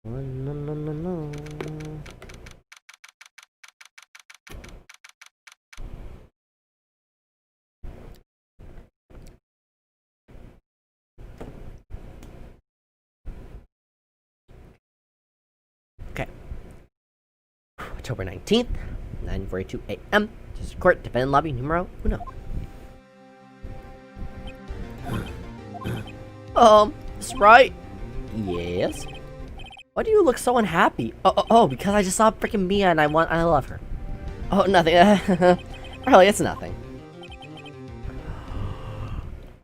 No, no, no, no. Okay. October 19th, 9:42 a.m. District Court, defendant lobby numero uno. That's right. Yes. Why do you look so unhappy? Oh, because I just saw freaking Mia and I love her. Oh, nothing. Really, it's nothing.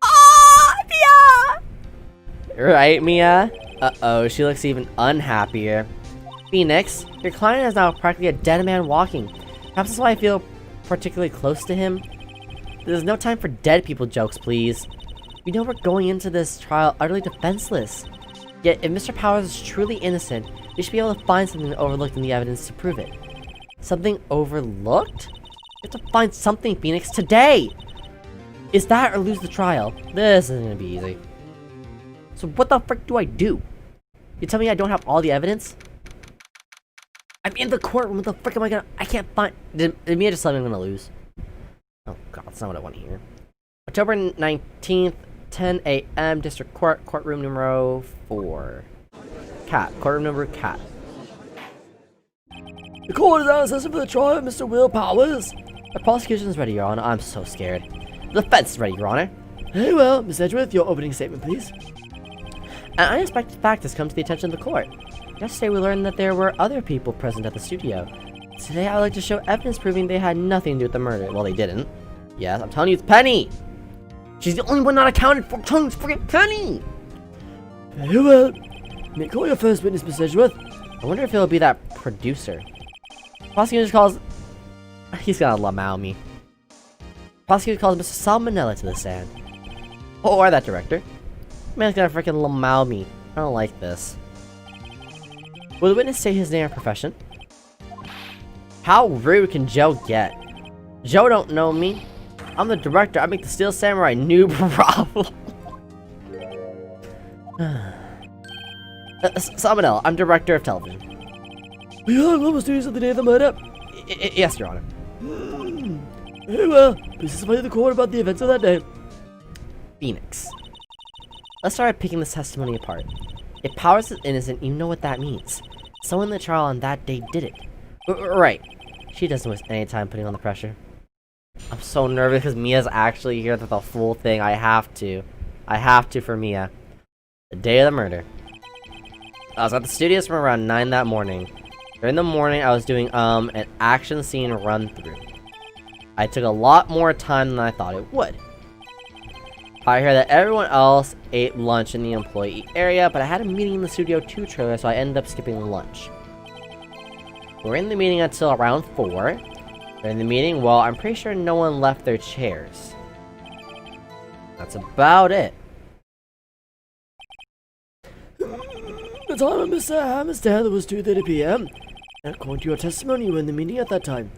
Oh, Mia! Right, Mia? Uh-oh, she looks even unhappier. Phoenix, your client is now practically a dead man walking. Perhaps that's why I feel particularly close to him. There's no time for dead people jokes, please. We know we're going into this trial utterly defenseless. Yet, if Mr. Powers is truly innocent, we should be able to find something overlooked in the evidence to prove it. Something overlooked? We have to find something, Phoenix, today! Is that or lose the trial? This isn't gonna be easy. So what the frick do I do? You tell me I don't have all the evidence? I'm in the courtroom, what the frick am I gonna— I can't find— Did Mia just tell me I'm gonna lose? Oh god, that's not what I want to hear. October 19th, 10 a.m. District Court, courtroom numero 4. Courtroom number cat. The court is out of session for the trial of Mr. Will Powers. The prosecution is ready, Your Honor. I'm so scared. The defense is ready, Your Honor. Very well, Miss Edgeworth, your opening statement, please. An unexpected fact has come to the attention of the court. Yesterday we learned that there were other people present at the studio. Today I would like to show evidence proving they had nothing to do with the murder. Well, they didn't. Yes, I'm telling you, it's Penny! She's the only one not accounted for. I'm telling you, it's freaking Penny! Very well. May I call your first witness, Miss Edgeworth? I wonder if it'll be that producer. Prosecutor calls— He's gonna lamau me. Prosecutor calls Mr. Salmonella to the stand. Or that director. Man's gonna freaking lamau me. I don't like this. Will the witness say his name and profession? How rude can Joe get? Joe don't know me. I'm the director. I make the Steel Samurai new problem. Salmonella, I'm director of television. We are almost doing the day of the murder. Yes, Your Honor. Very well. Please testify to the court about the events of that day. Phoenix. Let's start by picking this testimony apart. If Powers is innocent, you know what that means. Someone in the trial on that day did it. Right. She doesn't waste any time putting on the pressure. I'm so nervous because Mia's actually here for the full thing. I have to. I have to for Mia. The day of the murder. I was at the studios from around 9 that morning. During the morning, I was doing, an action scene run-through. I took a lot more time than I thought it would. I heard that everyone else ate lunch in the employee area, but I had a meeting in the Studio 2 trailer, so I ended up skipping lunch. We're in the meeting until around 4. During the meeting, well, I'm pretty sure no one left their chairs. That's about it. The time of Mr. Hammer's death was 2:30 p.m. And according to your testimony, you were in the meeting at that time.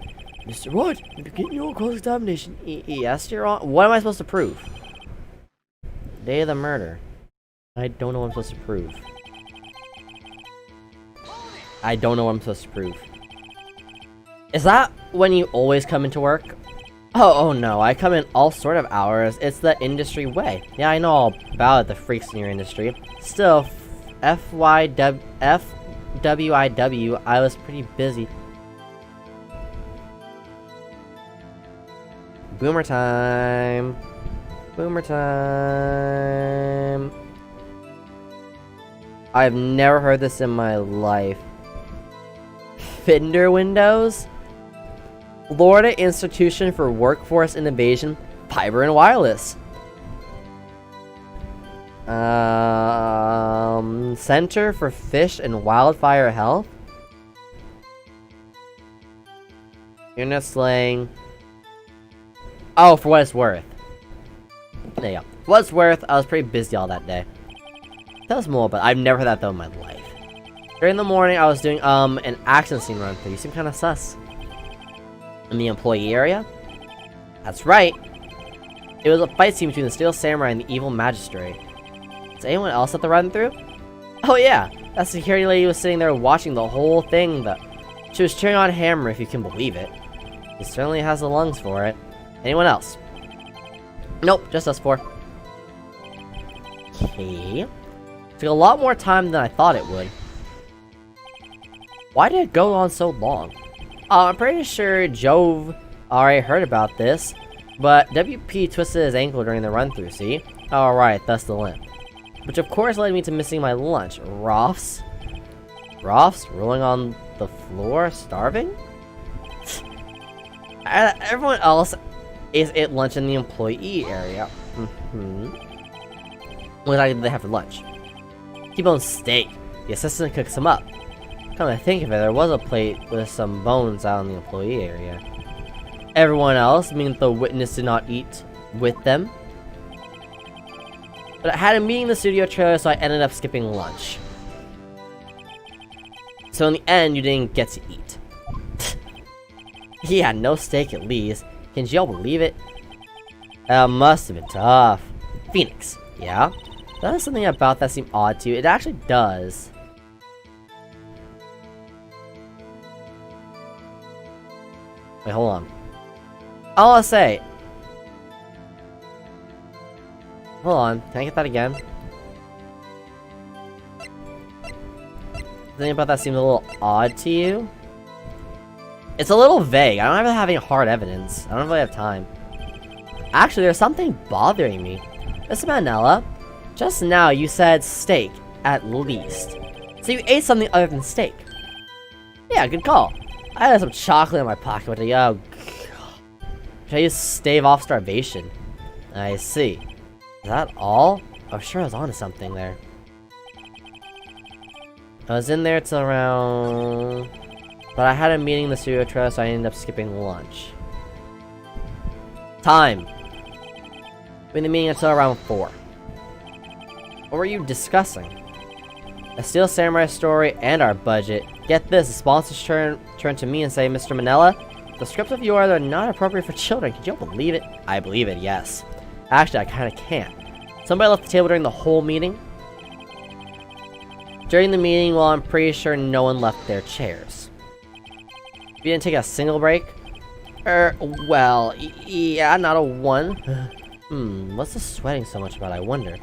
Mr. Wright, you begin your cross-examination. Yes, Your Honor. What am I supposed to prove? Day of the murder. I don't know what I'm supposed to prove. I don't know what I'm supposed to prove. Is that when you always come into work? Oh no, I come in all sort of hours. It's the industry way. Yeah, I know all about it, the freaks in your industry. Still, FWIW, I was pretty busy. Boomer time. Boomer time. I've never heard this in my life. Fender Windows? Florida Institution for Workforce Innovation, Fiber and Wireless. Center for Fish and Wildfire Health. Internet slang. Oh, for what it's worth. There you go. For what it's worth, I was pretty busy all that day. That was more, but I've never heard that though in my life. During the morning, I was doing, an action scene run through. You seem kind of sus. In the employee area? That's right. It was a fight scene between the Steel Samurai and the evil magistrate. Is anyone else at the run through? Oh yeah, that security lady was sitting there watching the whole thing. She was cheering on Hammer, if you can believe it. He certainly has the lungs for it. Anyone else? Nope, just us four. Okay. Took a lot more time than I thought it would. Why did it go on so long? I'm pretty sure Jove already heard about this, but WP twisted his ankle during the run-through, see? Alright, thus the limp. Which of course led me to missing my lunch. Roths? Roths? Rolling on the floor? Starving? Everyone else is at lunch in the employee area. What did they have for lunch? T-bone steak. The assistant cooks them up. Come to think of it, there was a plate with some bones out in the employee area. Everyone else, meaning the witness, did not eat with them. But I had a meeting in the studio trailer, so I ended up skipping lunch. So in the end, you didn't get to eat. Yeah, no steak at least. Can y'all believe it? That must have been tough. Phoenix, yeah? Does something about that seem odd to you? It actually does. Wait, hold on. All I'll say. Hold on, can I get that again? Something about that seems a little odd to you? It's a little vague. I don't ever have any hard evidence. I don't really have time. Actually, there's something bothering me. Miss Manella, just now you said steak, at least. So you ate something other than steak. Yeah, good call. I had some chocolate in my pocket, but oh god. Should I just stave off starvation? I see. Is that all? I'm sure I was onto something there. I was in there till around... But I had a meeting in the studio trailer, so I ended up skipping lunch. Time! We in the meeting until around 4. What were you discussing? A Steel Samurai story and our budget. Get this, the sponsors turn to me and say, Mr. Manella, the scripts of yours are not appropriate for children. Could you believe it? I believe it, yes. Actually, I kinda can't. Somebody left the table during the whole meeting? During the meeting, well, I'm pretty sure no one left their chairs. You didn't take a single break? Well, yeah, not a one. What's the sweating so much about, I wonder?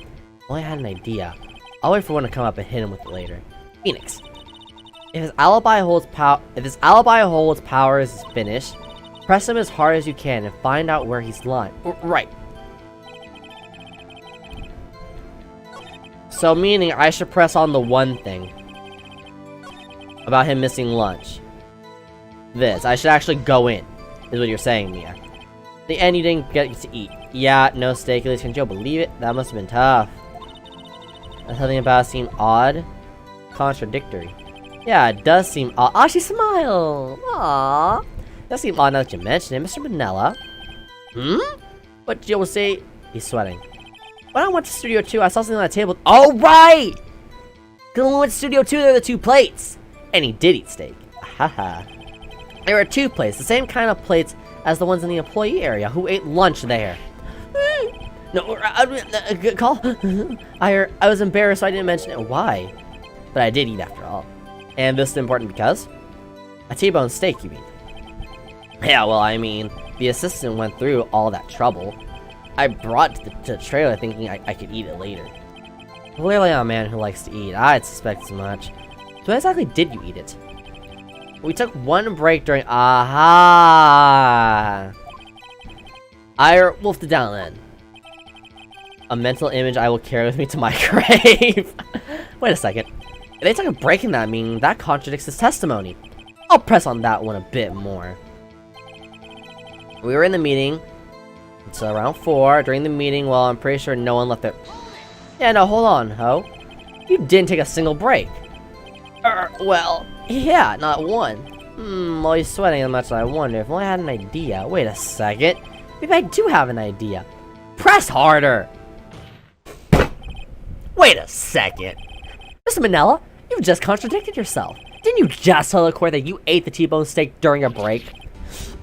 Well, I had an idea. I'll wait for one to come up and hit him with it later. Phoenix. If his alibi holds powers is finished, press him as hard as you can and find out where he's lying. Right. So meaning I should press on the one thing about him missing lunch. This. I should actually go in, is what you're saying, Mia. In the end, you didn't get to eat. Yeah, no steak. Can you believe it? That must have been tough. And something about it seemed odd. Contradictory. Yeah, it does seem odd. Aw, she smiled! Aww. It does seem odd now that you mention it. Mr. Manella? What did you say? He's sweating. When I went to Studio 2, I saw something on the table. Oh, right! Because when we went to Studio 2, there were the 2 plates. And he did eat steak. Haha. There were 2 plates, the same kind of plates as the ones in the employee area. Who ate lunch there? No, good call. I was embarrassed, so I didn't mention it. Why? But I did eat after all. And this is important because? A T-bone steak, you mean? Yeah, well, I mean, the assistant went through all that trouble. I brought it to the trailer thinking I could eat it later. Clearly I'm a man who likes to eat. I'd suspect as much. So when exactly did you eat it? We took one break during... Aha! I wolfed it down then. A mental image I will carry with me to my grave. Wait a second. If they took a break in that meeting, that contradicts his testimony. I'll press on that one a bit more. We were in the meeting until around 4. During the meeting, well, I'm pretty sure no one left their... Yeah, no, hold on, ho. You didn't take a single break. Well, yeah, not one. Well, he's sweating that much, I wonder if I had an idea. Wait a second. Maybe I do have an idea. Press harder! Wait a second. Mr. Manella, you've just contradicted yourself. Didn't you just tell the court that you ate the T-bone steak during a break?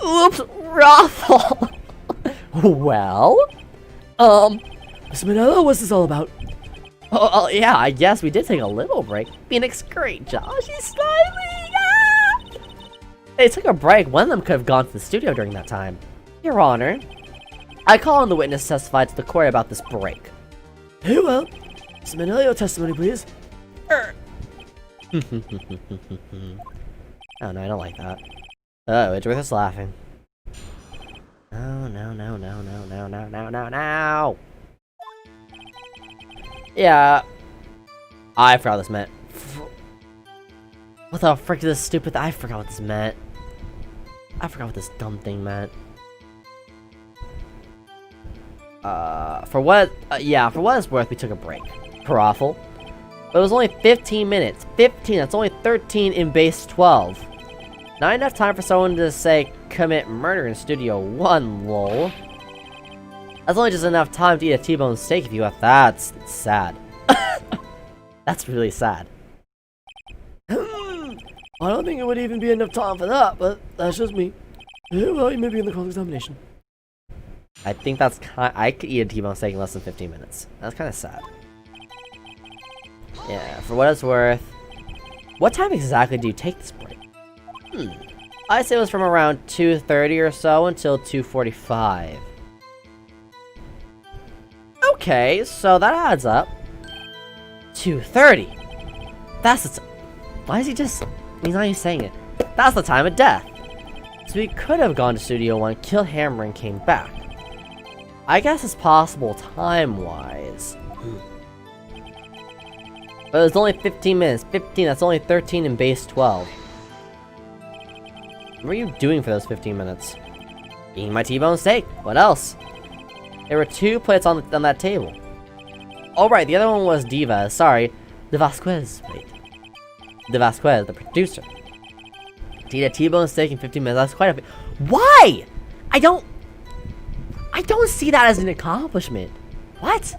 Oops, Raffle! Well? Mr. Manella, what's this all about? Oh, yeah, I guess we did take a little break. Phoenix, great job. She's smiling. Ah! They took a break. One of them could have gone to the studio during that time. Your Honor, I call on the witness to testify to the court about this break. Very well. Submit your testimony, please. Oh, no, I don't like that. Oh, Edgeworth is laughing. No, no, no, no, no, no, no, no, no, no. Yeah. I forgot what this meant. What the frick is this stupid I forgot what this meant. I forgot what this dumb thing meant. For what it's worth, we took a break. Caraffle. But it was only 15 minutes. 15, that's only 13 in base 12. Not enough time for someone to say, commit murder in Studio 1, lol. That's only just enough time to eat a T-bone steak if you want. That's sad. That's really sad. I don't think it would even be enough time for that, but that's just me. Yeah, well, you may be in the cross-examination. I think that's I could eat a T-bone steak in less than 15 minutes. That's kind of sad. Yeah, for what it's worth. What time exactly do you take this break? I'd say it was from around 2:30 or so until 2:45. Okay, so that adds up. 2:30. That's the why is he just... He's not even saying it. That's the time of death. So he could have gone to Studio 1, killed Hammer, and came back. I guess it's possible time-wise. But it was only 15 minutes. 15, that's only 13 in base 12. What were you doing for those 15 minutes? Eating my T-bone steak. What else? There were 2 plates on that table. Oh right, the other one was Diva. Sorry, De Vasquez. Wait, De Vasquez, the producer. To eat a T-bone steak in 15 minutes. That's quite a. Why? I don't see that as an accomplishment. What?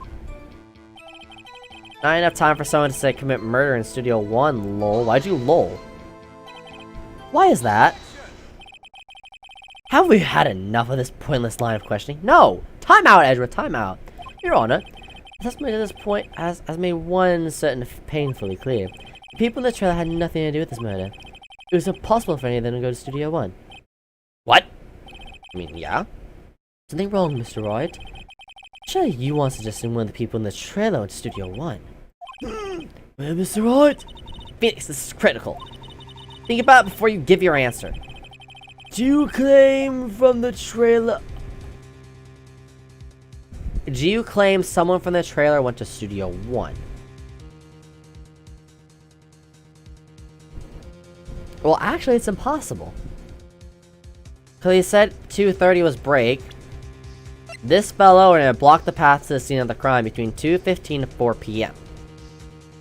Not enough time for someone to say commit murder in Studio 1. Lol. Why'd you lol? Why is that? Have we had enough of this pointless line of questioning? No! Time out, Edgeworth, time out. Your Honor, assessment at this point has made one certain painfully clear. The people in the trailer had nothing to do with this murder. It was impossible for any of them to go to Studio 1. What? I mean, yeah? Something wrong, Mr. Wright? Surely you want to just one of the people in the trailer went to Studio 1. Well, Mr. Wright? Phoenix, this is critical. Think about it before you give your answer. Do you claim from the trailer... Do you claim someone from the trailer went to Studio 1? Well, actually, it's impossible. Because he said 2:30 was break. This fell over and it blocked the path to the scene of the crime between 2:15 to 4 p.m.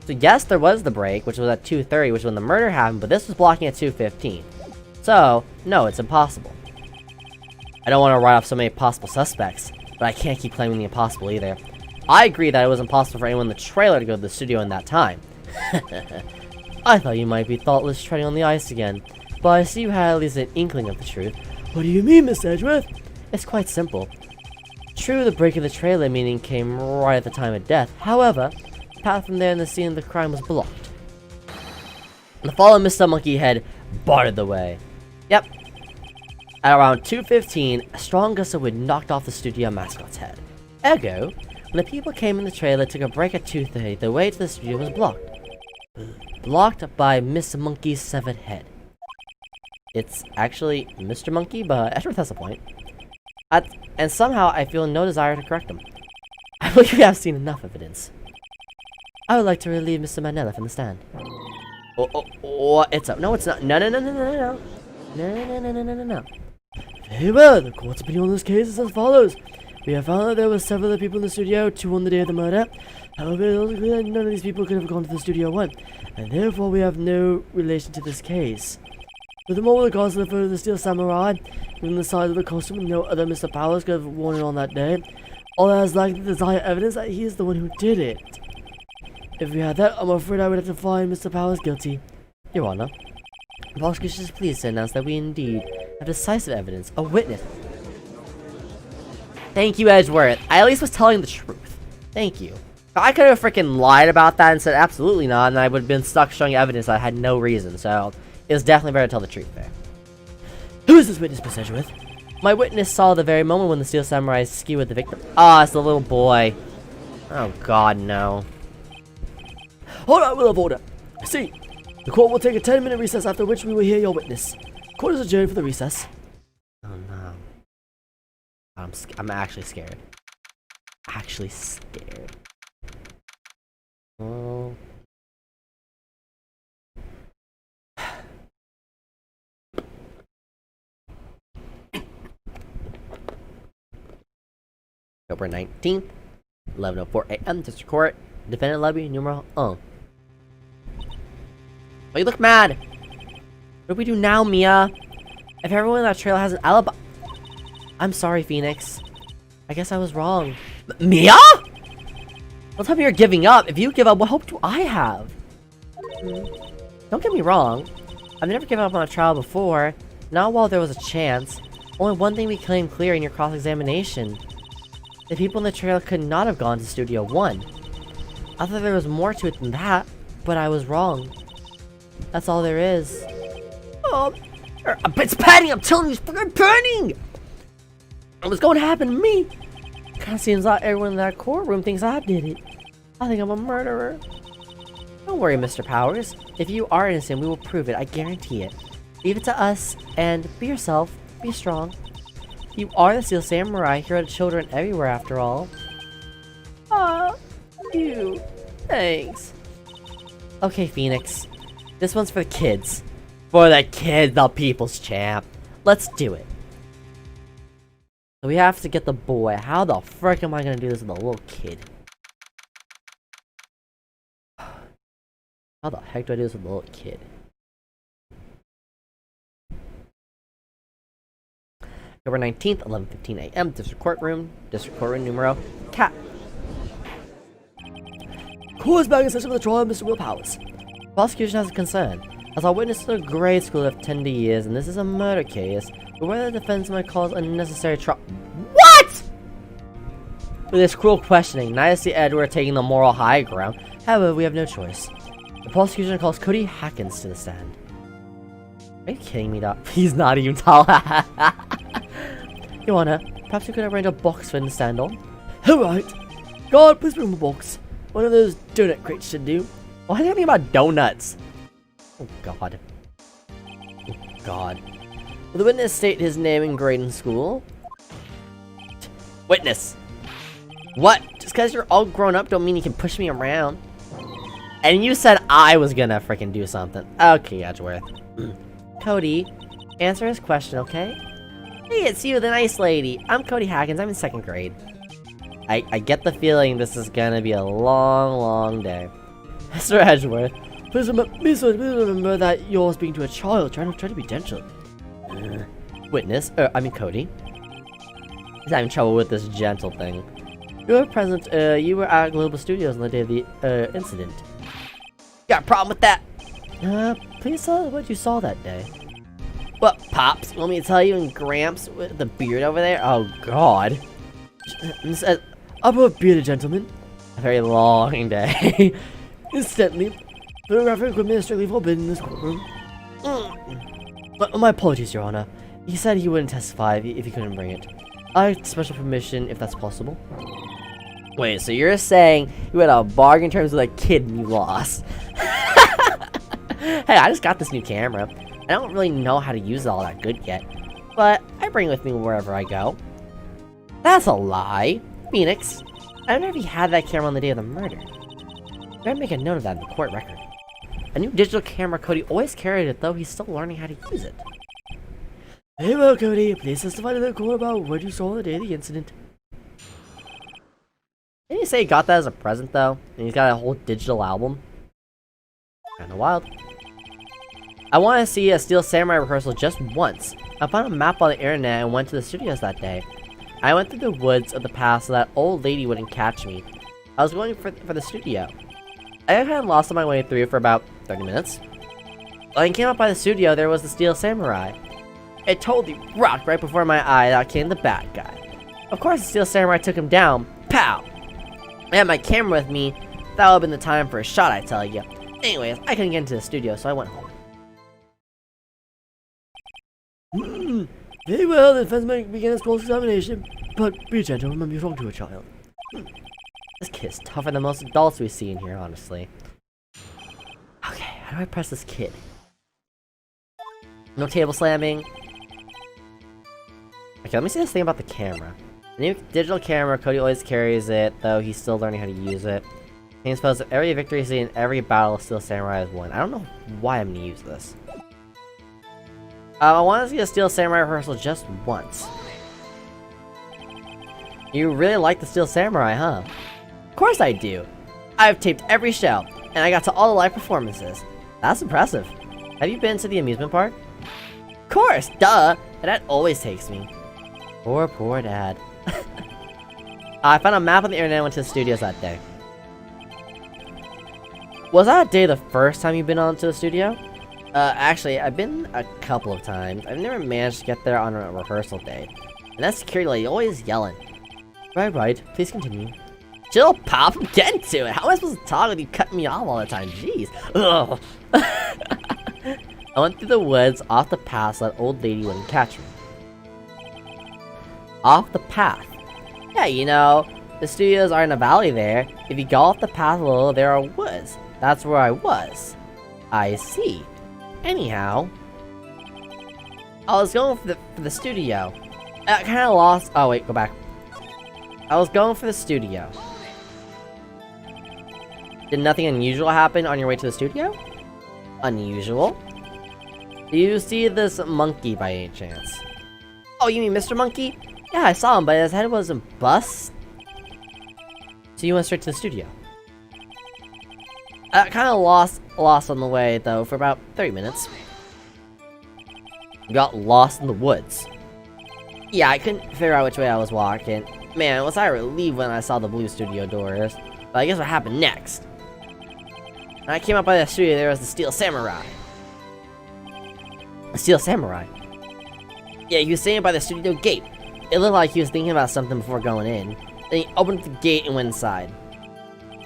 So yes, there was the break, which was at 2:30, which is when the murder happened, but this was blocking at 2:15. So, no, it's impossible. I don't want to write off so many possible suspects, but I can't keep claiming the impossible either. I agree that it was impossible for anyone in the trailer to go to the studio in that time. I thought you might be thoughtless treading on the ice again, but I see you had at least an inkling of the truth. What do you mean, Miss Edgeworth? It's quite simple. True, the break in the trailer meeting came right at the time of death. However, the path from there and the scene of the crime was blocked. The fall of Mr. Monkey Head barred the way. Yep. At around 2:15, a strong gust of wind knocked off the studio mascot's head. Ergo, when the people came in the trailer took a break at 2:30, the way to the studio was blocked. Blocked by Mr. Monkey's severed head. It's actually Mr. Monkey, but Edgeworth has a point. And somehow I feel no desire to correct him. I believe we have seen enough evidence. I would like to relieve Mr. Manella from the stand. Oh, it's up. No, it's not. No. No. Very well, the court's opinion on this case is as follows. We have found that there were several other people in the studio, 2 on the day of the murder. However, it is also clear that none of these people could have gone to the Studio 1, and therefore we have no relation to this case. Furthermore, with regards to the photo of the Steel Samurai, given the size of the costume and no other Mr. Powers could have worn it on that day, all that is likely to desire evidence that he is the one who did it. If we had that, I'm afraid I would have to find Mr. Powers guilty. Your Honor, the prosecution is pleased to announce that we indeed have decisive evidence, a witness. Thank you, Edgeworth. I at least was telling the truth. Thank you. I could have freaking lied about that and said absolutely not, and I would have been stuck showing evidence that I had no reason, so it's definitely better to tell the truth there. Who is this witness presented with? My witness saw the very moment when the Steel Samurai skewered the victim. Ah, it's the little boy. Oh god, no. Hold on, will of order. See, the court will take a 10-minute recess, after which we will hear your witness. Court is adjourned for the recess. Oh no. I'm actually scared. Actually scared. Oh. October 19th, 11:04 a.m. District Court. Defendant lobby, numeral. Oh, you look mad. What do we do now, Mia? If everyone in that trailer has an alibi. I'm sorry, Phoenix. I guess I was wrong. Mia? Don't tell me you're giving up. If you give up, what hope do I have? Don't get me wrong. I've never given up on a trial before. Not while there was a chance. Only one thing became clear in your cross-examination. The people in the trailer could not have gone to Studio 1. I thought there was more to it than that, but I was wrong. That's all there is. Oh, it's Patty! I'm telling you, it's fucking burning! What's going to happen to me? Kinda seems like everyone in that courtroom thinks I did it. I think I'm a murderer. Don't worry, Mr. Powers. If you are innocent, we will prove it, I guarantee it. Leave it to us, and be yourself, be strong. You are the Steel Samurai, hero to children everywhere after all. Ah, you. Thanks. Okay, Phoenix. This one's for the kids. For the kids, the people's champ. Let's do it. So we have to get the boy. How the frick am I gonna do this with a little kid? How the heck do I do this with a little kid? October 19th, 11:15 a.m. District Courtroom numero cat. Court is back in session for the trial of Mr. Will Powers. Prosecution has a concern. As our witness to a grade school of 10 years, and this is a murder case, but whether the defense might cause unnecessary trial. What?! With this cruel questioning, neither see Edward taking the moral high ground. However, we have no choice. The prosecution calls Cody Hackins to the stand. Are you kidding me, Doc? He's not even tall. Your Honor, perhaps you could arrange a box for him to stand on. Alright. God, please bring him a box. One of those donut crates should do. Why are you talking about donuts? Oh god. Oh god. Will the witness state his name and grade in school? Witness! What? Just because you're all grown up don't mean you can push me around. And you said I was gonna freaking do something. Okay, Edgeworth. Cody, answer his question, okay? Hey, it's you, the nice lady. I'm Cody Hackins, I'm in 2nd grade. I get the feeling this is gonna be a long, long day. Mr. Edgeworth, please remember that you're speaking to a child. Try to be gentle. Witness, Cody. He's having trouble with this gentle thing. You were present, you were at Global Studios on the day of the, incident. Got a problem with that? Please tell us what you saw that day. What, Pops? Want me to tell you, and Gramps with the beard over there? Oh, God. I'm a bearded gentleman. A very long day. Instantly, photographic equipment is strictly forbidden in this courtroom. My apologies, Your Honor. He said he wouldn't testify if he couldn't bring it. I have special permission if that's possible. Wait, so you're saying you had a bargain terms with a kid and you lost? Hey, I just got this new camera. I don't really know how to use it all that good yet, but I bring it with me wherever I go. That's a lie. Phoenix, I don't know if he had that camera on the day of the murder. You gotta make a note of that in the court record. A new digital camera, Cody always carried it, though he's still learning how to use it. Hey, well, Cody, please testify to the court about what you saw on the day of the incident. Didn't he say he got that as a present, though? And he's got a whole digital album? Kinda wild. I want to see a Steel Samurai rehearsal just once. I found a map on the internet and went to the studios that day. I went through the woods of the past so that old lady wouldn't catch me. I was going for the studio. I kind of lost on my way through for about 30 minutes. When I came up by the studio, there was the Steel Samurai. It totally rocked right before my eye. Out came the bad guy. Of course, the Steel Samurai took him down. Pow! I had my camera with me. That would have been the time for a shot, I tell you. Anyways, I couldn't get into the studio, so I went home. Very well, the defense may begin its cross-examination, but be gentle, remember you talk to a child. This kid's tougher than most adults we see in here, honestly. Okay, how do I press this kid? No table slamming. Okay, let me say this thing about the camera. The new digital camera, Cody always carries it, though he's still learning how to use it. He supposed that every victory seen in every battle Steel Samurai has won. I don't know why I'm gonna use this. I want to see a Steel Samurai rehearsal just once. You really like the Steel Samurai, huh? Of course I do. I've taped every show, and I got to all the live performances. That's impressive. Have you been to the amusement park? Of course, duh! Dad always takes me. Poor Dad. I found a map on the internet and went to the studios that day. Was that day the first time you've been onto the studio? Actually, I've been a couple of times. I've never managed to get there on a rehearsal day. And that security lady always yelling. Right, please continue. Chill, pop, I'm getting to it. How am I supposed to talk with you cutting me off all the time? Jeez. Ugh. I went through the woods, off the path, so that old lady wouldn't catch me. Off the path? Yeah, you know, the studios are in a valley there. If you go off the path a little, there are woods. That's where I was. I see. Anyhow, I was going for the studio. I kind of lost. Oh wait, go back. I was going for the studio. Did nothing unusual happen on your way to the studio? Unusual? Do you see this monkey by any chance? Oh, you mean Mr. Monkey? Yeah, I saw him, but his head wasn't bust. So you went straight to the studio. I kind of lost on the way, though, for about 30 minutes. Got lost in the woods. Yeah, I couldn't figure out which way I was walking. Man, was I relieved when I saw the blue studio doors. But I guess what happened next? When I came up by the studio, there was the Steel Samurai. A Steel Samurai? Yeah, he was standing by the studio gate. It looked like he was thinking about something before going in. Then he opened the gate and went inside.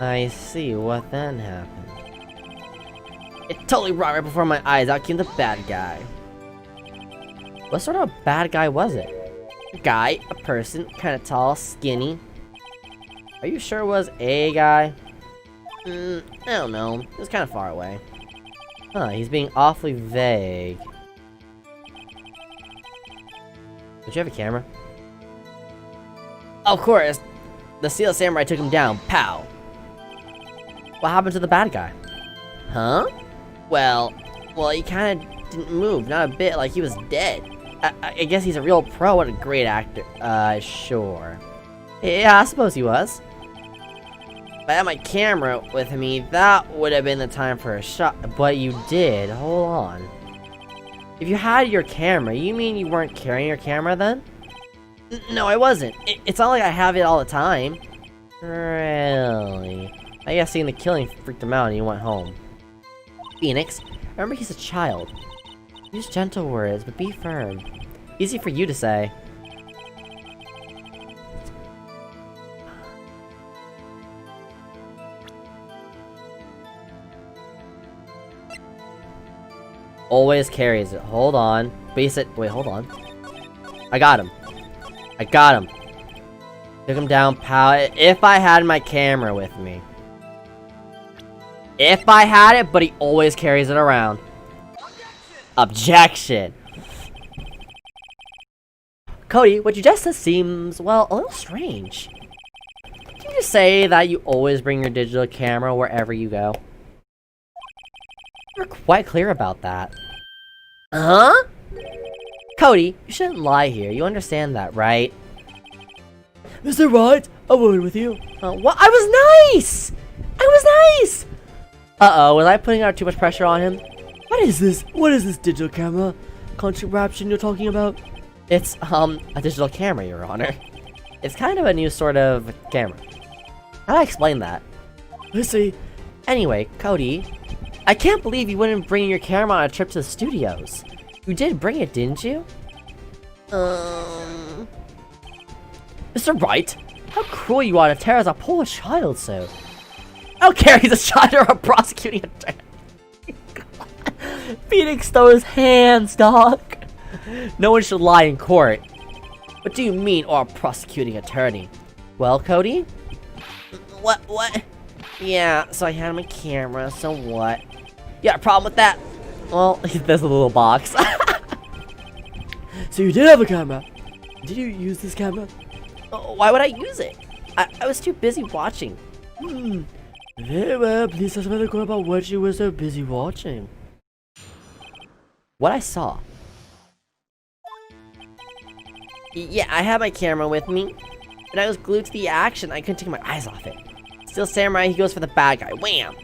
I see, what then happened? It totally right before my eyes. Out came the bad guy. What sort of bad guy was it? A guy, a person, kind of tall, skinny. Are you sure it was a guy? I don't know. It was kind of far away. Huh, he's being awfully vague. Don't you have a camera? Of course! The Steel Samurai took him down. Pow! What happened to the bad guy? Huh? Well, he kind of didn't move, not a bit, like he was dead. I guess he's a real pro. What a great actor. Sure. Yeah, I suppose he was. If I had my camera with me, that would have been the time for a shot. But you did. Hold on. If you had your camera, you mean you weren't carrying your camera then? No, I wasn't. It's not like I have it all the time. Really? I guess seeing the killing freaked him out and he went home. Phoenix, remember he's a child. Use gentle words, but be firm. Easy for you to say. Always carries it. Hold on. Base it. Wait, hold on. I got him. I got him. Took him down, pal. If I had my camera with me. If I had it, but he always carries it around. Objection! Cody, what you just said seems, well, a little strange. Can you just say that you always bring your digital camera wherever you go? You're quite clear about that. Huh? Cody, you shouldn't lie here. You understand that, right? Mr. Wright, a word with you. What? I was nice! I was nice! Uh-oh, was I putting out too much pressure on him? What is this? What is this digital camera contraption you're talking about? It's, a digital camera, Your Honor. It's kind of a new sort of camera. How do I explain that? I see. Anyway, Cody, I can't believe you wouldn't bring your camera on a trip to the studios. You did bring it, didn't you? Mr. Wright, How cruel you are to terrorize a poor child so. I don't care if he's a child or a prosecuting attorney. Phoenix throws hands, dog. No one should lie in court. What do you mean, or a prosecuting attorney? Well, Cody? What? Yeah, so I had my camera, so what? You got a problem with that? Well, there's a little box. So you did have a camera. Did you use this camera? Why would I use it? I was too busy watching. Very well, please testify the court about what you were so busy watching. What I saw. Yeah, I had my camera with me, and I was glued to the action. I couldn't take my eyes off it. Steel Samurai, he goes for the bad guy. Wham!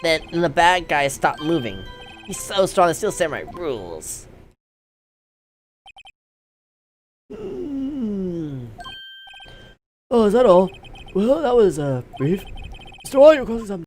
Then the bad guy stopped moving. He's so strong, the Steel Samurai rules. Oh, is that all? Well, that was brief. Mr. Wright, your cross-examination.